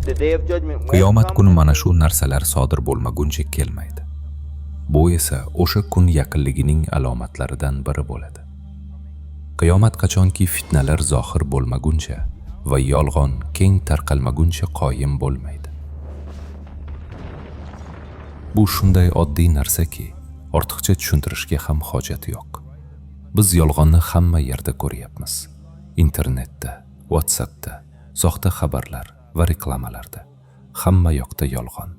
Qiyomat kuni mana shu narsalar sodir bo'lmaguncha kelmaydi. Bu esa o'sha kun yaqinligining alomatlaridan biri bo'ladi. Qiyomat qachonki fitnalar zohir bo'lmaguncha va yolg'on keng tarqalmaguncha qoyim bo'lmaydi. Bu shunday oddiy narsaki, ortiqcha tushuntirishga ham hojat yo'q. Biz yolg'onni hamma yerda ko'ryapmiz. Internetda, WhatsAppda, soxta xabarlar va reklamalarda. Hamma yoqda yolg'on.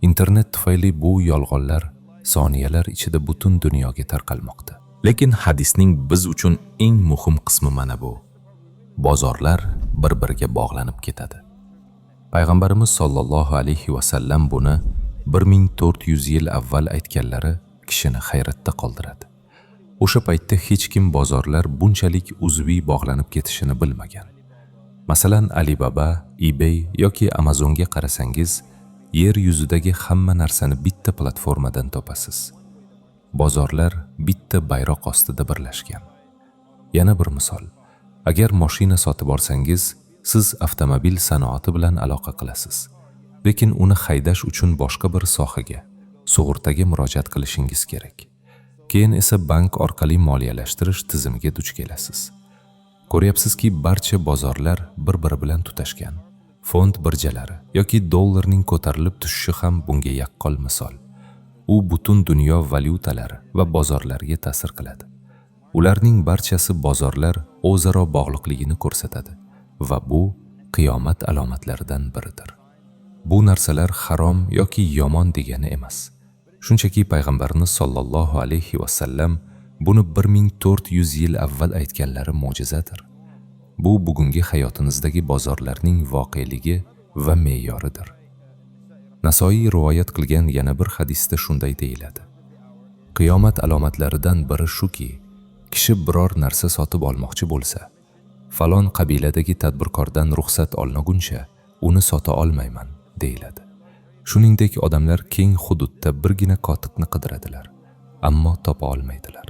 Internet tufayli bu yolg'onlar soniyalar ichida butun dunyoga tarqalmoqda. Lekin hadisning biz uchun eng muhim qismi mana bu. Bozorlar bir-biriga bog'lanib ketadi. Payg'ambarimiz sollallohu alayhi va sallam buni 1400 yil avval aytganlari kishini hayratda qoldiradi. O'sha paytda hech kim bozorlar bunchalik uzviy bog'lanib ketishini bilmagan. Masalan, Alibaba, eBay yoki Amazonga qarasangiz, yer yuzidagi hamma narsani bitta platformadan topasiz. Bozorlar bitta bayroq ostida birlashgan. Yana bir misol, agar mashina sotib olsangiz, siz avtomobil sanoati bilan aloqa qilasiz. Lekin uni haydash uchun boshqa bir sohaga, sug'urtaga murojaat qilishingiz kerak. Keyin esa bank orqali moliyalashtirish tizimiga duch kelasiz. Ko'ryapsizki, barcha bozorlar bir-biri bilan tutashgan. Fond birjalari yoki dollarning ko'tarilib tushishi ham bunga yaqqol misol. U butun dunyo valyutalari va bozorlariga ta'sir qiladi. Ularning barchasi bozorlar o'zaro bog'liqligini ko'rsatadi va bu qiyomat alomatlaridan biridir. Bu narsalar harom yoki yomon degani emas. Shunchaki payg'ambarimiz sollallohu alayhi va sallam buni 1400 yil avval aytganlari mo'jizadir. Bu bugungi hayotimizdagi bozorlarning voqeligi va me'yoridir. Nasoiy rivoyat qilgan yana bir hadisda shunday deyiladi. Qiyomat alomatlaridan biri shuki, kishi biror narsa sotib olmoqchi bo'lsa, falon qabiladagi tadbirkordan ruxsat olmaguncha uni sota olmayman, deyiladi. Shuningdek, odamlar keng hududda birgina kotibni qidiradilar, ammo topa olmaydilar.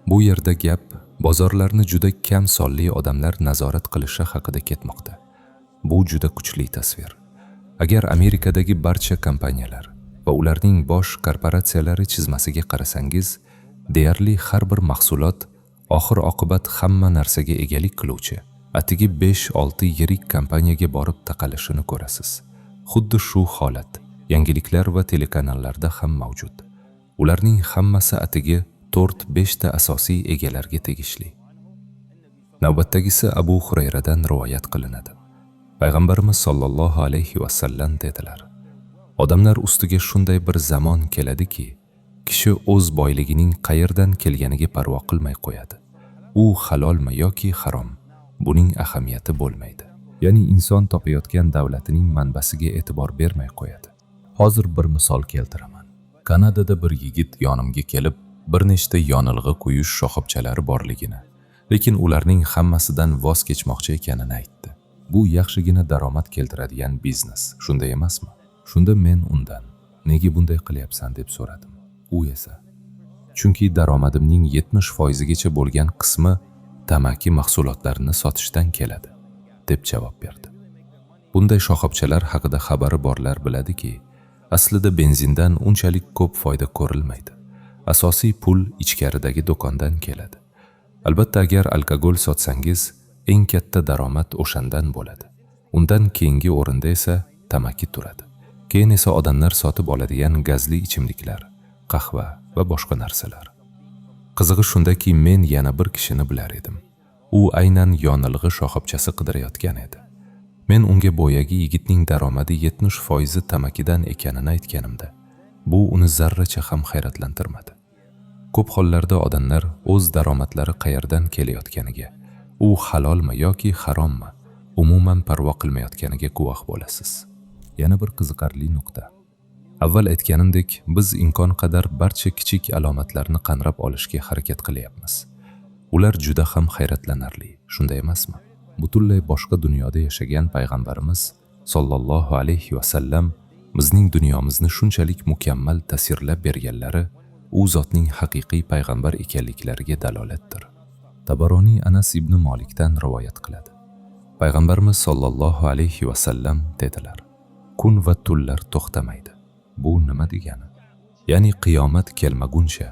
Bu yerda gap bozorlarni juda kam sonli odamlar nazorat qilishi haqida ketmoqda. Bu juda kuchli tasvir. Agar Amerikadagi barcha kompaniyalar va ularning bosh korporatsiyalari chizmasiga qarasangiz, deyarli har bir mahsulot oxir-oqibat hamma narsaga egalik qiluvchi, atigi 5-6 yirik kompaniyaga borib taqalishini ko'rasiz. Xuddi shu holat yangiliklar va telekanallarda ham mavjud. Ularning hammasi atigi 4-5 ta asosiy egalarga tegishli. Navbatdagisi Abu Hurayradan rivoyat qilinadi. Payg'ambarimiz sollallohu alayhi va sallam dedilar: Odamlar ustiga shunday bir zamon keladiki, kishi o'z boyligining qayerdan kelganiga parvo qilmay qo'yadi. U halolmi yoki harom, buning ahamiyati bo'lmaydi. Ya'ni inson topayotgan davlatining manbasiga e'tibor bermay qo'yadi. Hozir bir misol keltiraman. Kanadada bir yigit yonimga kelib, bir nechta yonilg'i quyish shoxobchalari borligini, lekin ularning hammasidan voz kechmoqchi ekanini aytdi. Bu yaxshigina daromad keltiradigan biznes, shunday emasmi? Shunda men undan, nega bunday qilyapsan deb so'radim. U esa, chunki daromadimning 70% gacha bo'lgan qismi tamaki mahsulotlarini sotishdan keladi, deb javob berdi. Bunday shoxobchalar haqida xabari borlar biladiki, aslida benzindan unchalik ko'p foyda ko'rilmaydi. Asosiy pul ichkaridagi do'kondan keladi. Albatta, agar alkogol sotsangiz, eng katta daromad o'shandan bo'ladi. Undan keyingi o'rinda esa tamaki turadi. Keyin esa odamlar sotib oladigan gazli ichimliklar, qahva va boshqa narsalar. Qizig'i shundaki, men yana bir kishini bilar edim. U aynan yonilg'i shoxobchasi qidirayotgan edi. Men unga boyagi yigitning daromadi 70% tamakidan ekanini aytganimda, bu uni zarracha ham hayratlantirmadi. Ko'p hollarda odamlar o'z daromadlari qayerdan kelayotganiga, u halolmi yoki harommi, umuman parvo qilmayotganiga guvoh bo'lasiz. Yana bir qiziqarli nuqta. Avval aytganimdek, biz imkon qadar barcha kichik alomatlarni qamrab olishga harakat qilyapmiz. Ular juda ham hayratlanarli, shunday emasmi? Butunlay boshqa dunyoda yashagan payg'ambarimiz sollallohu alayhi va sallam bizning dunyomizni shunchalik mukammal tasvirlab berganlari u zotning haqiqiy payg'ambar ekanliklariga dalolatdir. Tabaroniy Anas ibn Malikdan rivoyat qiladi. Payg'ambarimiz sollallohu alayhi vasallam dedilar: kun va tunlar to'xtamaydi. Bu nima degani? Ya'ni qiyomat kelmaguncha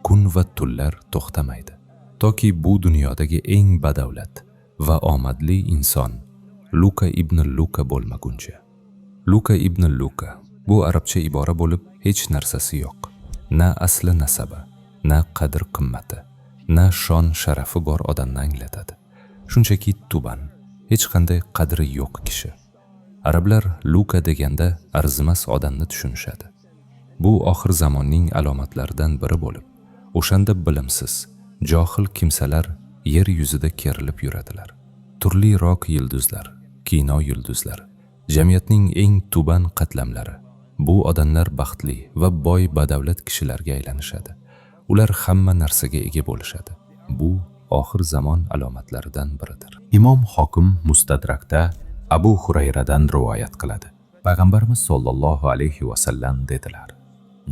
kun va tunlar to'xtamaydi. Toki bu dunyodagi eng badavlat va omadli inson Luka ibn Luka bo'lmaguncha. Luka ibn Luka bu arabcha ibora bo'lib, hech narsasi yo'q. Na asli nasabi, na qadr qimmati, na shon sharafi bor odamni anglatadi. Shunchaki tuban, hech qanday qadri yo'q kishi. Arablar Luka deganda arzimas odamni tushunishadi. Bu oxir zamonning alomatlaridan biri bo'lib, o'shanda bilimsiz, johil kimsalar yer yuzida kerilib yuradilar. Turli rok yulduzlar, kino yulduzlari, jamiyatning eng tuban qatlamlari bu odamlar baxtli va boy badavlat kishilarga aylanishadi. Ular hamma narsaga ega bo'lishadi. Bu oxir zamon alomatlaridan biridir. Imom Hokim Mustadrakda Abu Hurayradan rivoyat qiladi. Payg'ambarimiz sollallohu alayhi vasallam dedilar: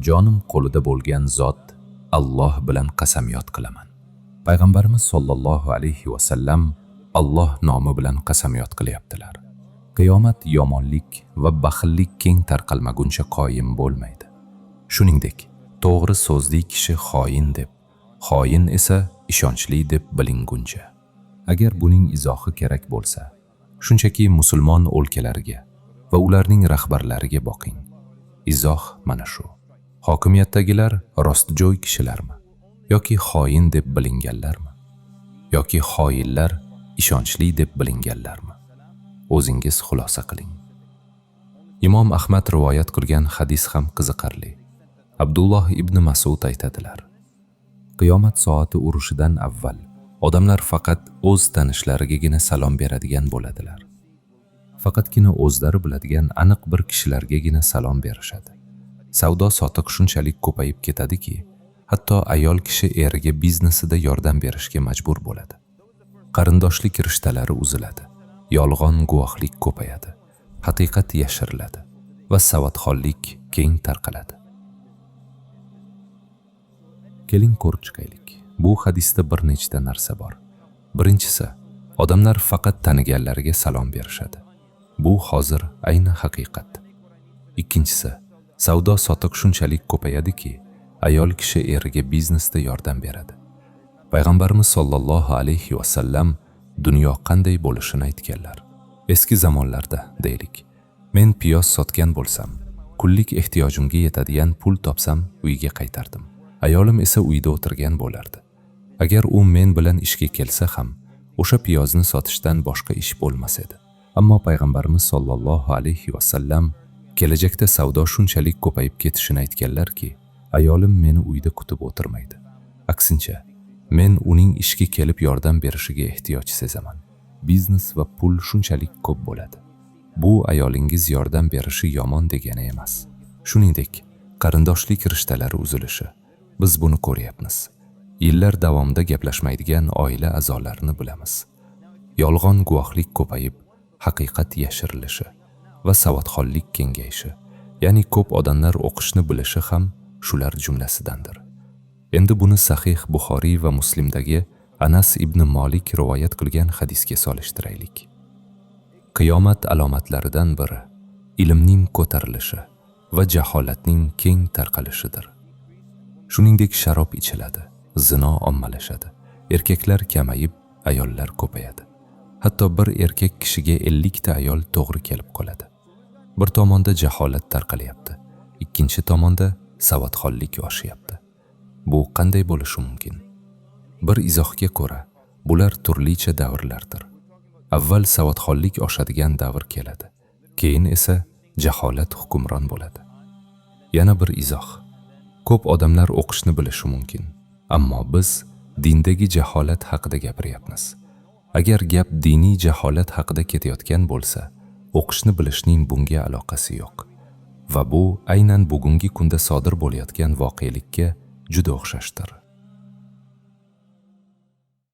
jonim qo'lida bo'lgan zot Alloh bilan qasamyod qilaman. Payg'ambarimiz sollallohu alayhi vasallam Alloh nomi bilan qasamyod qilyaptilar. Qiyomat yomonlik va baxillik keng tarqalmaguncha qoyim bo'lmaydi. Shuningdek, to'g'ri so'zli kishi xoin deb, xoin esa ishonchli deb bilinguncha. Agar buning izohi kerak bo'lsa, shunchaki musulmon o'lkalariga va ularning rahbarlariga boqing. Izoh mana shu. Hokimiyatdagilar rostgo'y kishilarmi yoki xoin deb bilinganlarmi? Yoki xoinlar ishonchli deb bilinganlarmi? O'zingiz xulosa qiling. Imom Ahmad rivoyat qilgan hadis ham qiziqarli. Abdulloh ibn Mas'ud aytadilar: qiyomat soati urushidan avval odamlar faqat o'z tanishlarigagina salom beradigan bo'ladilar. Faqatgina o'zlari biladigan aniq bir kishilargagina salom berishadi. Savdo sotiq shunchalik ko'payib ketadiki, hatto ayol kishi eriga biznesida yordam berishga majbur bo'ladi. Qarindoshlik rishtalari uziladi, yolg'on guvohlik ko'payadi, haqiqat yashiriladi va savodxonlik keng tarqaladi. Keling ko'rib chiqaylik. Bu hadisda bir nechta narsa bor. Birinchisi, odamlar faqat taniganlariga salom berishadi. Bu hozir ayni haqiqat. Ikkinchisi, savdo sotiq shunchalik ko'payadiki, ayol kishi eriga biznesda yordam beradi. Payg'ambarimiz sollallohu alayhi vasallam dunyo qanday bo'lishini aytganlar. Eski zamonlarda deylik, men piyoz sotgan bo'lsam, kunlik ehtiyojimga yetadigan pul topsam uyga qaytardim. Ayolim esa uyda o'tirgan bo'lardi. Agar u men bilan ishga kelsa ham, o'sha piyozni sotishdan boshqa ish bo'lmas edi. Ammo payg'ambarimiz sollallohu alayhi vasallam kelajakda savdo shunchalik ko'payib ketishini aytganlarki, ayolim meni uyda kutib o'tirmaydi. Aksincha, men uning ishga kelib yordam berishiga ehtiyoj sezaman. Biznes va pul shunchalik ko'p bo'ladi. Bu ayolingiz yordam berishi yomon degani emas. Shuningdek, qarindoshlik rishtalari uzilishi. Biz buni ko'ryapmiz. Yillar davomida gaplashmaydigan oila a'zolarini bilamiz. Yolg'on guvohlik ko'payib, haqiqat yashirilishi va savodxonlik kengayishi, ya'ni ko'p odamlar o'qishni bilishi ham shular jumlasidandir. Endi buni Sahih Buxoriy va Muslimdagi Anas ibn Malik rivoyat qilgan hadisga solishtiraylik. Qiyomat alomatlaridan biri ilmning ko'tarilishi va jaholatning keng tarqalishidir. Shuningdek, sharob ichiladi, zino ommalashadi, erkaklar kamayib, ayollar ko'payadi. Hatto bir erkak kishiga 50 ta ayol to'g'ri kelib qoladi. Bir tomonda jaholat tarqalyapti, ikkinchi tomonda savodxonlik oshyapti. Bu qanday bo'lishi mumkin? Bir izohga ko'ra, bular turlicha davrlardir. Avval savodxonlik oshadigan davr keladi, keyin esa jaholat hukmron bo'ladi. Yana bir izoh. Ko'p odamlar o'qishni bilishi mumkin, ammo biz dindagi jaholat haqida gapiryapmiz. Agar gap diniy jaholat haqida ketayotgan bo'lsa, o'qishni bilishning bunga aloqasi yo'q. Va bu aynan bugungi kunda sodir bo'layotgan voqelikka juda o'xshashdir.